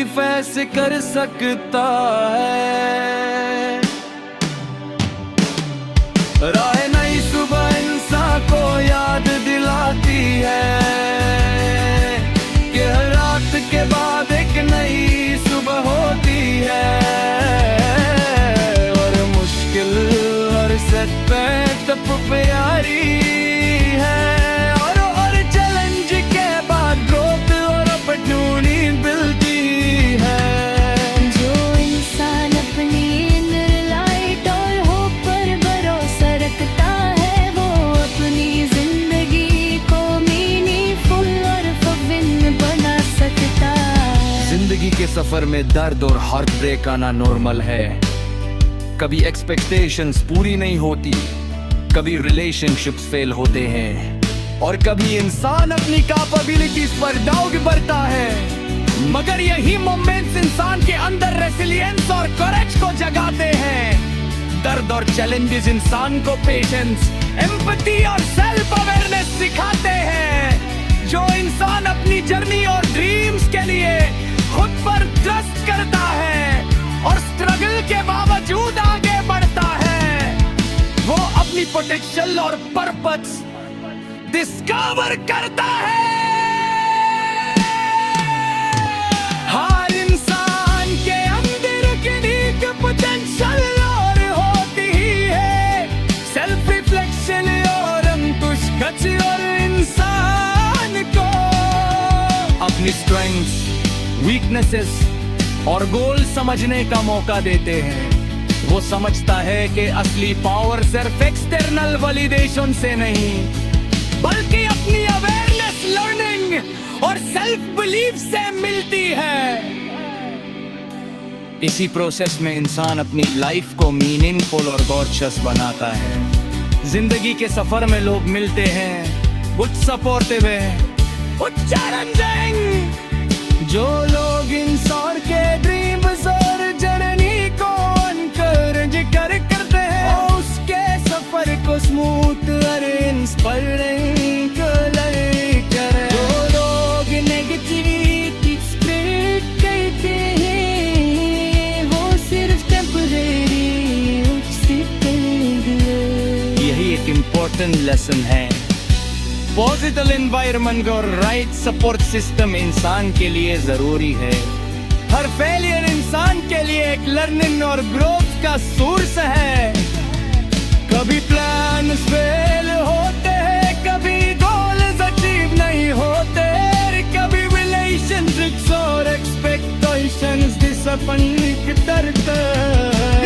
फैस कर सकता है। राह नई सुबह इंसान को याद दिलाती है कि हर रात के बाद एक नई सुबह होती है, और मुश्किल हर सेटबैक तब प्यारी है, और चैलेंज के बाद ग्रोथ और अपॉर्चुनिटी मिलती है। जो इंसान अपनी इनर लाइट और होप पर भरोसा रखता है, वो अपनी जिंदगी को मीनिंगफुल और फुलफिलिंग बना सकता है। जिंदगी के सफर में दर्द और हार्ट ब्रेक आना नॉर्मल है। कभी एक्सपेक्टेशंस पूरी नहीं होती, कभी रिलेशनशिप्स फेल होते हैं, और कभी इंसान अपनी कैपेबिलिटीज पर डाउट करता है। मगर यही मोमेंट्स इंसान के अंदर रेसिलियंस और करेज को जगाते हैं। दर्द और चैलेंजेस इंसान को पेशेंस, एम्पैथी और सेल्फ अवेयरनेस सिखाते हैं। जो इंसान अपनी जर्नी और ड्रीम्स के लिए खुद पर ट्रस्ट करता है और स्ट्रगल के बावजूद आगे बढ़ता है, वो अपनी पोटेंशियल और पर्पस डिस्कवर करता है। हर इंसान के अंदर यूनिक पोटेंशियल और होती ही है। सेल्फ रिफ्लेक्शन और अंकुश और इंसान को अपनी स्ट्रेंथ्स, वीकनेसेस और गोल समझने का मौका देते हैं। वो समझता है कि असली पावर सिर्फ एक्सटर्नल वैलिडेशन से नहीं, बल्कि अपनी अवेयरनेस, लर्निंग और सेल्फ बिलीफ से मिलती है। इसी प्रोसेस में इंसान अपनी लाइफ को मीनिंगफुल और गॉर्जियस बनाता है। जिंदगी के सफर में लोग मिलते हैं, कुछ सपोर्टिव है, कुछ चैलेंजिंग। जो लोग इंसान के ड्रीम्स और जर्नी को एनकरेज करते हैं, उसके सफर को स्मूथ और इंस्पायरिंग करे। जो लोग नेगेटिविटी स्प्रेड करते हैं, वो सिर्फ टेम्परेरी। यही एक इम्पोर्टेंट लेसन है। पॉजिटिव एनवायरनमेंट और राइट सपोर्ट सिस्टम इंसान के लिए जरूरी है। हर फेलियर इंसान के लिए एक लर्निंग और ग्रोथ का सोर्स है। कभी प्लान फेल होते हैं, कभी गोल्स अचीव नहीं होते, कभी रिलेशनशिप्स और एक्सपेक्टेशंस डिसअपॉइंट करते।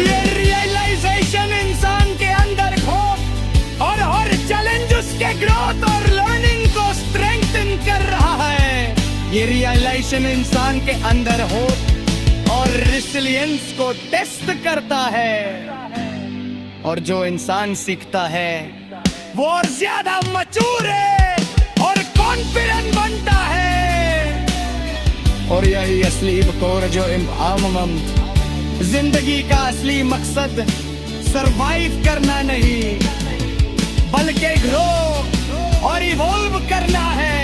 ये रियलाइजेशन इंसान के अंदर होप और हर चैलेंजेस के ग्रोथ और लर्निंग को स्ट्रेंथन कर रहा है। ये रियलाइजेशन इंसान के अंदर होप और रेसिलियंस को टेस्ट करता है, और जो इंसान सीखता है वो और ज्यादा मैच्योर है और कॉन्फिडेंट बनता है। और यही असली बकोर जो एम्पावरमेंट। जिंदगी का असली मकसद सरवाइव करना नहीं, बल्कि ग्रो और इवॉल्व करना है।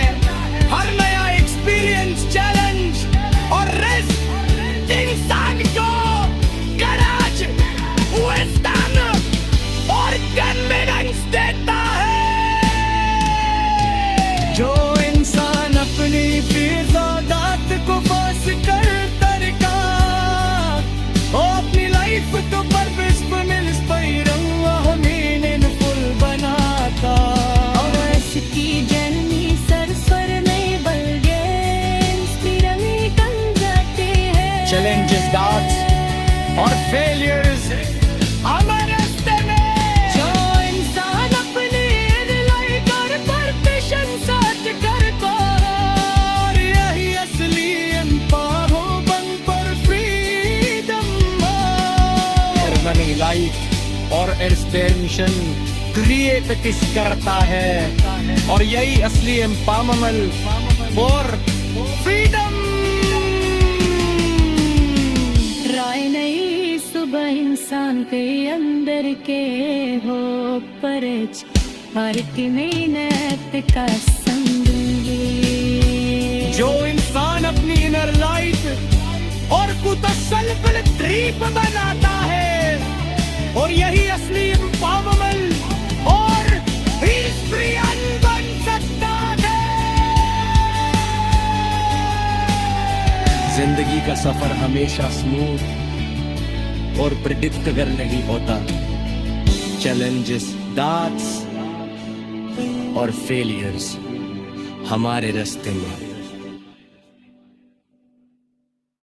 हर नया एक्सपीरियंस, चैलेंज और रिस्क इंसान को करेज, विजडम और कॉन्फिडेंस देता है। जो इंसान अपनी फिज़ादात को पास करता रखा, वो अपनी लाइफ तो पर्पस पे इंस्पायरिंग मीनिंगफुल बनाता। और इसकी जर्नी सरसर नहीं बल्कि इंस्पायरिंग बन जाती है। चैलेंजेस, डाउट्स और फेलियर्स हमारे रास्ते में। जो इंसान अपनी लाइफ और परफेक्शन सर्च करता है, और यही असली एम्पावरमेंट पर फ्रीडम है। लाइफ और एक्सटेंशन क्रिएट किस करता है, और यही असली एम्पावरमेंट और फ्रीडम। राय नई सुबह इंसान के अंदर के हो परच, हर की मेहनत का संग। जो इंसान अपनी इनर लाइट और कुतसलसल द्वीप बनाता है। और यही असली एम्पावरमेंट और हिस्ट्रियन बन सकता है। जिंदगी का सफर हमेशा स्मूथ और प्रेडिक्टेबल नहीं होता। चैलेंजेस, डार्ट्स और फेलियर्स हमारे रास्ते में